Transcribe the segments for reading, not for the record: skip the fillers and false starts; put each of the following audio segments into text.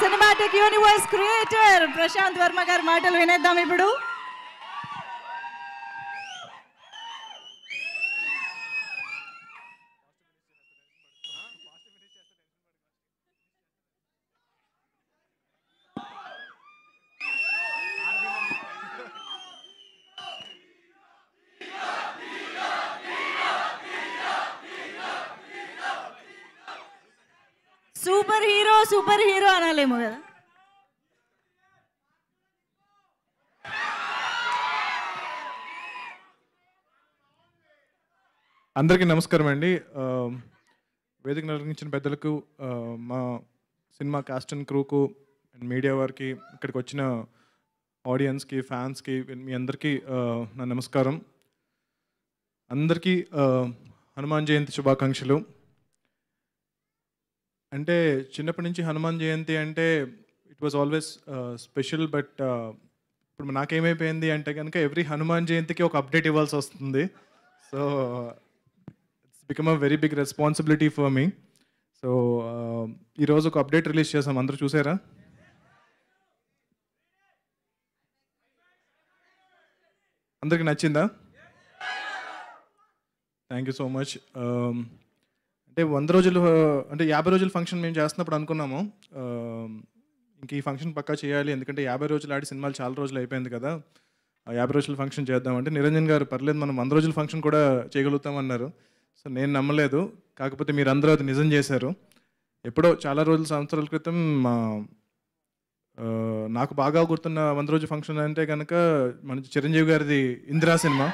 Cinematic universe creator Prashanth Varma గారి మాటలు వినేద్దాం ఇప్పుడు. సూపర్ హీరో అనాలేమో కదా. అందరికీ నమస్కారం అండి. వేదిక నిర్వహించిన పెద్దలకు, మా సినిమా కాస్ట్ అండ్ క్రూకు అండ్ మీడియా వారికి, ఇక్కడికి వచ్చిన ఆడియన్స్కి, ఫ్యాన్స్కి, మీ అందరికీ నా నమస్కారం. అందరికీ హనుమాన్ జయంతి శుభాకాంక్షలు. అంటే చిన్నప్పటి నుంచి హనుమాన్ జయంతి అంటే it was always special. But ఇప్పుడు నాకేమైపోయింది అంటే కనుక ఎవ్రీ హనుమాన్ జయంతికి ఒక అప్డేట్ ఇవ్వాల్సి వస్తుంది. So it's become a very big responsibility for me. So ఈరోజు ఒక అప్డేట్ రిలీజ్ చేసాం, అందరూ చూసారా? అందరికి నచ్చిందా? Thank you so much. అంటే 100 రోజులు అంటే 50 రోజుల ఫంక్షన్ మేము చేస్తున్నప్పుడు అనుకున్నాము ఇంక ఈ ఫంక్షన్ పక్కా చేయాలి, ఎందుకంటే 50 రోజులు ఆడి సినిమాలు చాలా రోజులు అయిపోయింది కదా, 50 రోజుల ఫంక్షన్ చేద్దామంటే నిరంజన్ గారు పర్లేదు మనం 100 రోజుల ఫంక్షన్ కూడా చేయగలుగుతామన్నారు. సో నేను నమ్మలేదు, కాకపోతే మీరందరూ అది నిజం చేశారు. ఎప్పుడో చాలా రోజుల సంవత్సరాల క్రితం నాకు బాగా గుర్తున్న 100 రోజుల ఫంక్షన్ అంటే కనుక మన చిరంజీవి గారిది ఇందిరా సినిమా.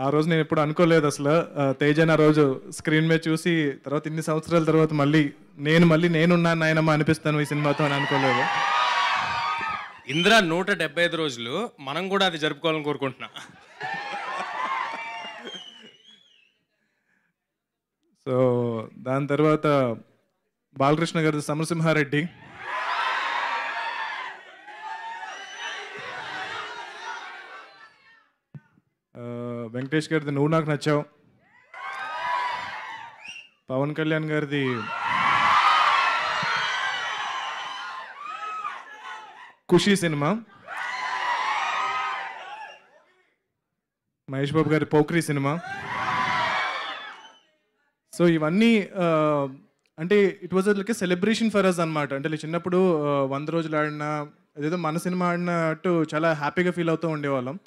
ఆ రోజు నేను ఎప్పుడు అనుకోలేదు అసలు తేజన్ ఆ రోజు స్క్రీన్ మీద చూసి తర్వాత ఇన్ని సంవత్సరాల తర్వాత మళ్ళీ నేనున్నాను నాయనమ్మ అనిపిస్తాను ఈ సినిమాతో అని అనుకోలేదు. ఇందిరా 175 రోజులు మనం కూడా అది జరుపుకోవాలని కోరుకుంటున్నా. సో దాని తర్వాత బాలకృష్ణ గారి సమరసింహారెడ్డి, వెంకటేష్ గారిది నువ్వు నాకు నచ్చావు, పవన్ కళ్యాణ్ గారిది ఖుషీ సినిమా, మహేష్ బాబు గారి పోక్రీ సినిమా. సో ఇవన్నీ అంటే it was like a celebration for us అనమాట. అంటే చిన్నప్పుడు 100 రోజులు ఆడినా అదేదో మన సినిమా ఆడినట్టు చాలా హ్యాపీగా ఫీల్ అవుతూ ఉండేవాళ్ళం.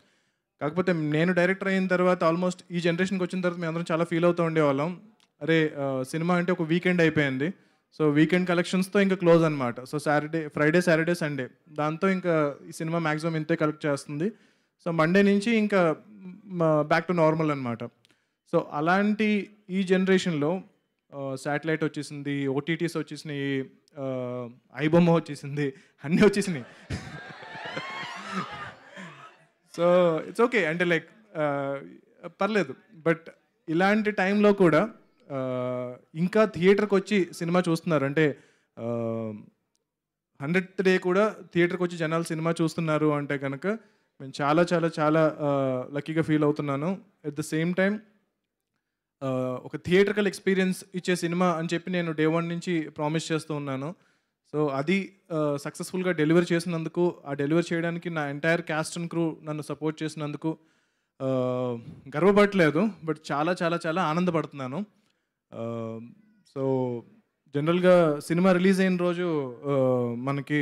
కాకపోతే నేను డైరెక్టర్ అయిన తర్వాత ఆల్మోస్ట్ ఈ జనరేషన్కి వచ్చిన తర్వాత మేము అందరం చాలా ఫీల్ అవుతూ ఉండేవాళ్ళం, అరే సినిమా అంటే ఒక వీకెండ్ అయిపోయింది, సో వీకెండ్ కలెక్షన్స్తో ఇంకా క్లోజ్ అనమాట. సో ఫ్రైడే సాటర్డే సండే దాంతో ఇంకా ఈ సినిమా మ్యాక్సిమం ఇంతే కలెక్ట్ చేస్తుంది. సో మండే నుంచి ఇంకా బ్యాక్ టు నార్మల్ అనమాట. సో అలాంటి ఈ జనరేషన్లో శాటిలైట్ వచ్చేసింది, ఓటీటీస్ వచ్చేసినాయి, ఐబొమ్మ వచ్చేసింది, అన్నీ వచ్చేసినాయి. సో ఇట్స్ ఓకే, అంటే లైక్ పర్లేదు. బట్ ఇలాంటి టైంలో కూడా ఇంకా థియేటర్కి వచ్చి సినిమా చూస్తున్నారు, అంటే 100th డే కూడా థియేటర్కి వచ్చి జనాలు సినిమా చూస్తున్నారు అంటే కనుక నేను చాలా చాలా చాలా లక్కీగా ఫీల్ అవుతున్నాను. ఎట్ ద సేమ్ టైం ఒక థియేటర్కల్ ఎక్స్పీరియన్స్ ఇచ్చే సినిమా అని చెప్పి నేను డే 1 నుంచి ప్రామిస్ చేస్తూ ఉన్నాను. సో అది సక్సెస్ఫుల్గా డెలివర్ చేసినందుకు, ఆ డెలివర్ చేయడానికి నా ఎంటైర్ క్యాస్ట్ అండ్ క్రూ నన్ను సపోర్ట్ చేసినందుకు గర్వపడట్లేదు, బట్ చాలా చాలా చాలా ఆనందపడుతున్నాను. సో జనరల్గా సినిమా రిలీజ్ అయిన రోజు మనకి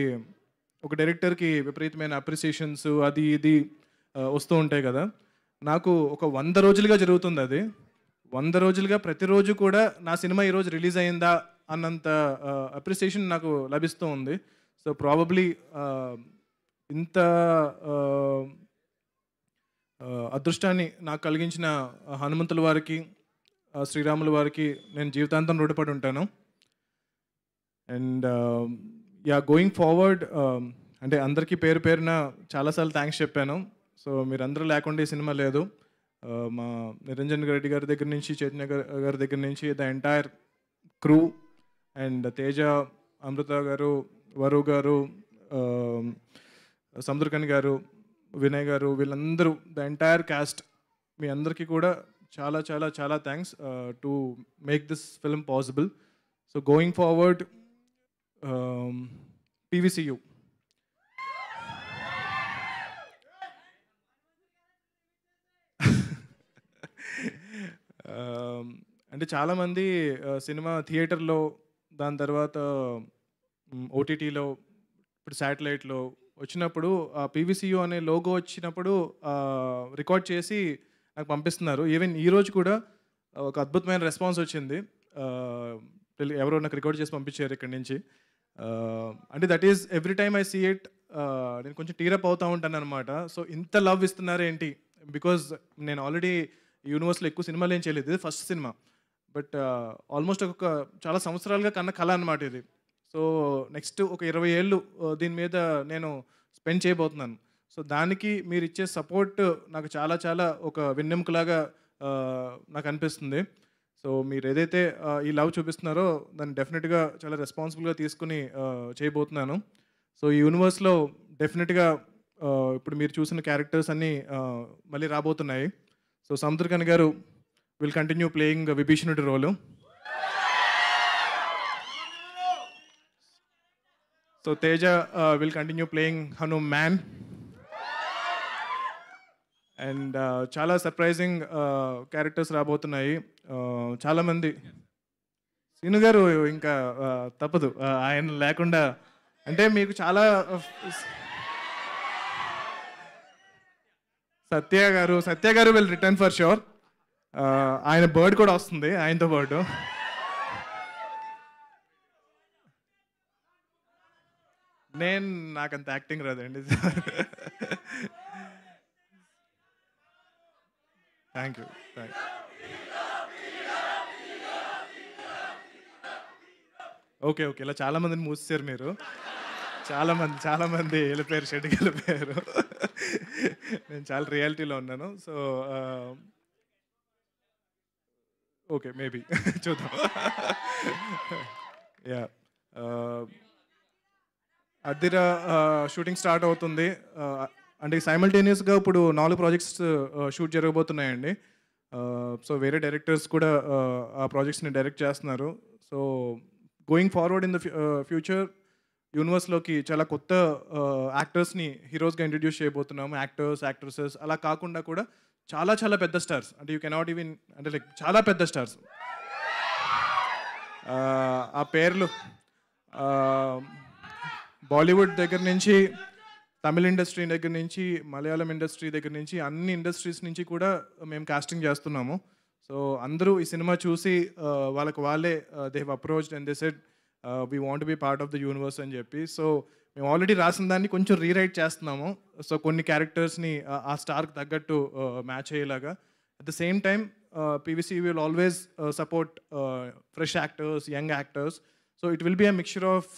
ఒక డైరెక్టర్కి విపరీతమైన అప్రిసియేషన్స్ అది ఇది వస్తూ ఉంటాయి కదా. నాకు ఒక 100 రోజులుగా జరుగుతుంది అది. 100 రోజులుగా ప్రతిరోజు కూడా నా సినిమా ఈరోజు రిలీజ్ అయిందా అన్నంత అప్రిసియేషన్ నాకు లభిస్తూ ఉంది. సో ప్రాబబ్లీ ఇంత అదృష్టాన్ని నాకు కలిగించిన హనుమంతుల వారికి, శ్రీరాముల వారికి నేను జీవితాంతం రుణపడి ఉంటాను. అండ్ గోయింగ్ ఫార్వర్డ్ అంటే అందరికీ పేరు పేరున చాలాసార్లు థ్యాంక్స్ చెప్పాను. సో మీరందరూ లేకుండా ఈ సినిమా లేదు. మా నిరంజన్ రెడ్డి గారి దగ్గర నుంచి, చైతన్య గారి దగ్గర నుంచి the entire crew and Teja, Amrutha గారు, వరు గారు, సముద్రకని గారు, వినయ్ గారు, వీళ్ళందరూ ద ఎంటైర్ క్యాస్ట్ మీ అందరికీ కూడా చాలా చాలా చాలా thanks to make this film possible. So going forward, PVCU అంటే చాలామంది సినిమా థియేటర్లో, దాని తర్వాత ఓటీటీలో, ఇప్పుడు శాటిలైట్లో వచ్చినప్పుడు ఆ పీవీసీయూ అనే లోగో వచ్చినప్పుడు రికార్డ్ చేసి నాకు పంపిస్తున్నారు. ఈవెన్ ఈరోజు కూడా ఒక అద్భుతమైన రెస్పాన్స్ వచ్చింది. ఎవరో నాకు రికార్డ్ చేసి పంపించారు ఇక్కడి నుంచి. అంటే that is every time I see it, నేను కొంచెం టీరప్ అవుతూ ఉంటాను అనమాట. సో ఇంత లవ్ ఇస్తున్నారు ఏంటి, బికాజ్ నేను ఆల్రెడీ యూనివర్స్లో ఎక్కువ సినిమాలు ఏం చేయలేదు, ఇది ఫస్ట్ సినిమా. బట్ ఆల్మోస్ట్ ఒక చాలా సంవత్సరాలుగా కన్న కళ అనమాట ఇది. సో నెక్స్ట్ ఒక 20 ఏళ్ళు దీని మీద నేను స్పెండ్ చేయబోతున్నాను. సో దానికి మీరు ఇచ్చే సపోర్ట్ నాకు చాలా చాలా ఒక వెన్నెముకలాగా నాకు అనిపిస్తుంది. సో మీరు ఏదైతే ఈ లవ్ చూపిస్తున్నారో దాన్ని డెఫినెట్గా చాలా రెస్పాన్సిబుల్గా తీసుకుని చేయబోతున్నాను. సో ఈ యూనివర్స్లో డెఫినెట్గా ఇప్పుడు మీరు చూసిన క్యారెక్టర్స్ అన్నీ మళ్ళీ రాబోతున్నాయి. సో సముద్రకని గారు విల్ కంటిన్యూ ప్లేయింగ్ విభీషణుడి role. So Teja will continue playing Hanuman. And చాలా సర్ప్రైజింగ్ క్యారెక్టర్స్ రాబోతున్నాయి. చాలామంది శ్రీను గారు ఇంకా తప్పదు, ఆయన లేకుండా అంటే మీకు చాలా సత్య గారు విల్ రిటర్న్ ఫర్ ష్యూర్. ఆయన బర్డ్ కూడా వస్తుంది ఆయనతో పాటు. నాకంత యాక్టింగ్ రాదండి. Thank you. ఓకే ఇలా చాలామందిని మూసేశారు మీరు. చాలామంది వెళ్ళిపోయారు, షెడ్కి వెళ్ళిపోయారు. నేను చాలా రియాలిటీలో ఉన్నాను. సో ఓకే, మేబీ చూద్దాం. యా, అద్దిర షూటింగ్ స్టార్ట్ అవుతుంది. అంటే సైమల్టేనియస్గా ఇప్పుడు 4 ప్రాజెక్ట్స్ షూట్ జరగబోతున్నాయండి. సో వేరే డైరెక్టర్స్ కూడా ఆ ప్రాజెక్ట్స్ని డైరెక్ట్ చేస్తున్నారు. So going forward in the future యూనివర్స్లోకి చాలా కొత్త యాక్టర్స్ని హీరోస్గా ఇంట్రడ్యూస్ చేయబోతున్నాము. యాక్టర్స్, యాక్ట్రెసెస్ అలా కాకుండా కూడా చాలా చాలా పెద్ద స్టార్స్, అంటే యూ కెనాట్ ఈవెన్, అంటే లైక్ చాలా పెద్ద స్టార్స్. ఆ పేర్లు బాలీవుడ్ దగ్గర నుంచి, తమిళ ఇండస్ట్రీ దగ్గర నుంచి, మలయాళం ఇండస్ట్రీ దగ్గర నుంచి, అన్ని ఇండస్ట్రీస్ నుంచి కూడా మేము కాస్టింగ్ చేస్తున్నాము. సో అందరూ ఈ సినిమా చూసి వాళ్ళే they have approached and they said we want be part of the universe అని చెప్పి. సో మేము ఆల్రెడీ రాసిన దాన్ని కొంచెం రీరైట్ చేస్తున్నాము. సో కొన్ని క్యారెక్టర్స్ని ఆ స్టార్కి తగ్గట్టు మ్యాచ్ అయ్యేలాగా. At the same time PVC will always support fresh actors, young actors. So it will be a mixture of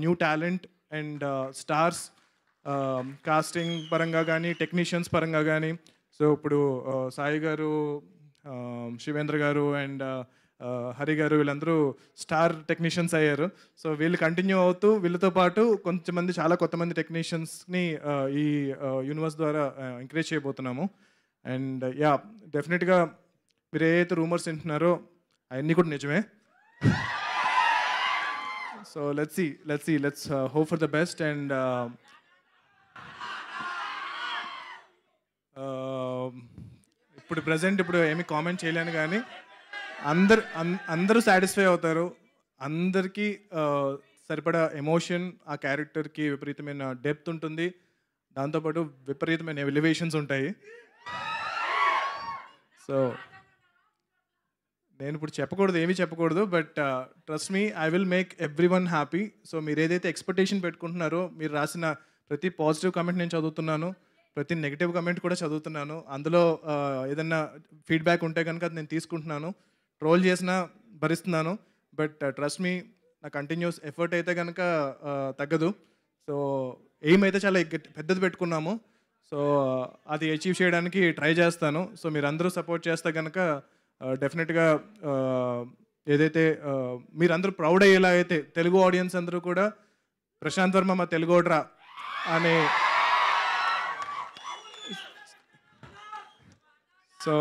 new talent and stars, casting పరంగా కానీ, టెక్నీషియన్స్ పరంగా కానీ. సో ఇప్పుడు సాయి గారు, శివేంద్ర గారు అండ్ హరి గారు వీళ్ళందరూ స్టార్ టెక్నీషియన్స్ అయ్యారు. సో వీళ్ళు కంటిన్యూ అవుతూ వీళ్ళతో పాటు కొంతమంది, చాలా కొత్తమంది టెక్నీషియన్స్ని ఈ యూనివర్స్ ద్వారా ఎంకరేజ్ చేయబోతున్నాము. అండ్ యా, డెఫినెట్గా మీరు ఏదైతే రూమర్స్ వింటున్నారో అవన్నీ కూడా నిజమే. So let's hope for the best. And ఇప్పుడు ప్రజెంట్ ఏమీ కామెంట్ చేయలేను, కానీ అందరూ సాటిస్ఫై అవుతారు. అందరికీ సరిపడా ఎమోషన్, ఆ క్యారెక్టర్కి విపరీతమైన డెప్త్ ఉంటుంది, దాంతోపాటు విపరీతమైన ఎలివేషన్స్ ఉంటాయి. సో నేను ఇప్పుడు ఏమీ చెప్పకూడదు, but trust me, I will make every one happy. So మీరు ఏదైతే ఎక్స్పెక్టేషన్ పెట్టుకుంటున్నారో, మీరు రాసిన ప్రతి పాజిటివ్ కమెంట్ నేను చదువుతున్నాను, ప్రతి నెగిటివ్ కమెంట్ కూడా చదువుతున్నాను. అందులో ఏదన్నా ఫీడ్బ్యాక్ ఉంటే కనుక అది నేను తీసుకుంటున్నాను. ట్రోల్ చేసినా భరిస్తున్నాను, బట్ ట్రస్ట్ మీ, నా కంటిన్యూస్ ఎఫర్ట్ అయితే కనుక తగ్గదు. సో ఎయిమ్ అయితే చాలా పెద్దది పెట్టుకున్నాము. సో అది అచీవ్ చేయడానికి ట్రై చేస్తాను. సో మీరందరూ సపోర్ట్ చేస్తే కనుక డెఫినెట్గా ఏదైతే మీరందరూ ప్రౌడ్ అయ్యేలా అయితే, తెలుగు ఆడియన్స్ అందరూ కూడా ప్రశాంత్ వర్మ మా తెలుగోడ్రా అనే సో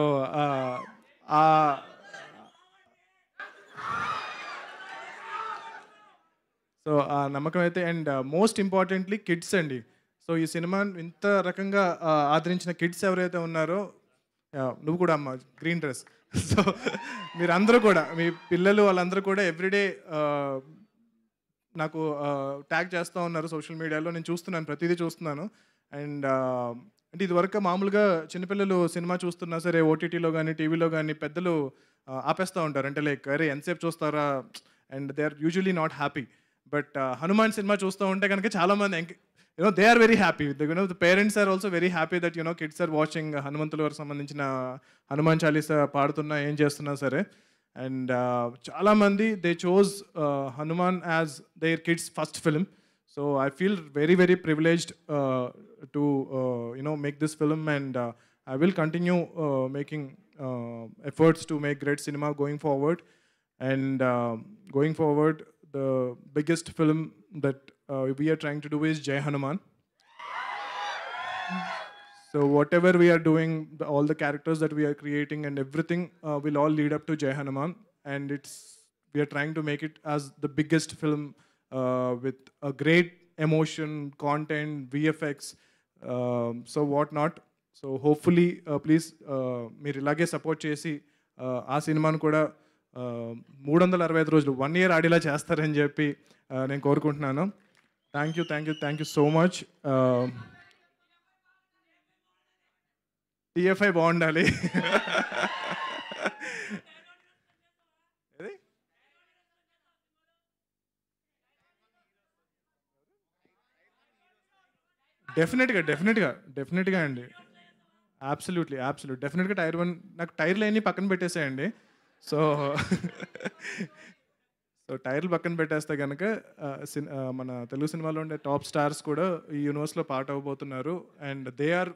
సో ఆ నమ్మకం అయితే, అండ్ మోస్ట్ ఇంపార్టెంట్లీ కిడ్స్ అండి. సో ఈ సినిమా ఇంత రకంగా ఆదరించిన కిడ్స్ ఎవరైతే ఉన్నారో, నువ్వు కూడా అమ్మ గ్రీన్ డ్రెస్. సో మీరందరూ కూడా, మీ పిల్లలు వాళ్ళందరూ కూడా ఎవ్రీడే నాకు ట్యాగ్ చేస్తూ ఉన్నారు సోషల్ మీడియాలో. నేను చూస్తున్నాను, ప్రతిదీ చూస్తున్నాను. అండ్ అంటే ఇదివరకు మామూలుగా చిన్నపిల్లలు సినిమా చూస్తున్నా సరే ఓటీటీలో కానీ టీవీలో కానీ పెద్దలు ఆపేస్తూ ఉంటారు. అంటే లైక్ అరే ఎంతసేపు చూస్తారా, and they are usually not happy. But Hanuman సినిమా చూస్తూ ఉంటే కనుక చాలామంది they are very happy. The parents are also very happy that kids are watching హనుమంతుల వారికి సంబంధించిన హనుమాన్ చాలీసా పాడుతున్నా ఏం చేస్తున్నా సరే. అండ్ చాలామంది they chose Hanuman as their kids first film. So I feel very very privileged to make this film, and I will continue making efforts to make great cinema going forward. And going forward, the biggest film that we are trying to do is Jai Hanuman. So whatever we are doing, all the characters that we are creating and everything will all lead up to Jai Hanuman. And we are trying to make it as the biggest film with a great emotion, content, VFX, so what not. So hopefully please మీరు ఇలాగే support చేసి ఆ సినిమాను కూడా 365 రోజులు 1 year ఆడేలా చేస్తారని చెప్పి నేను కోరుకుంటున్నాను. Thank you so much. TFI బాగుండాలి. డెఫినెట్గా అండి. అబ్సల్యూట్లీ డెఫినెట్గా టైర్ 1 నాకు టైర్లు అన్నీ పక్కన పెట్టేసేయండి. సో టైర్లు పక్కన పెట్టేస్తే కనుక మన తెలుగు సినిమాలో ఉండే టాప్ స్టార్స్ కూడా ఈ యూనివర్స్లో పార్ట్ అవ్వబోతున్నారు. And they are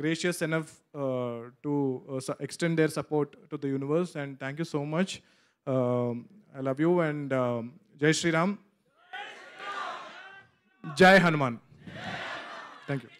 gracious enough to extend their support to the universe. And thank you so much. I love you, and Jai Shri Ram. Jai Hanuman. Thank you.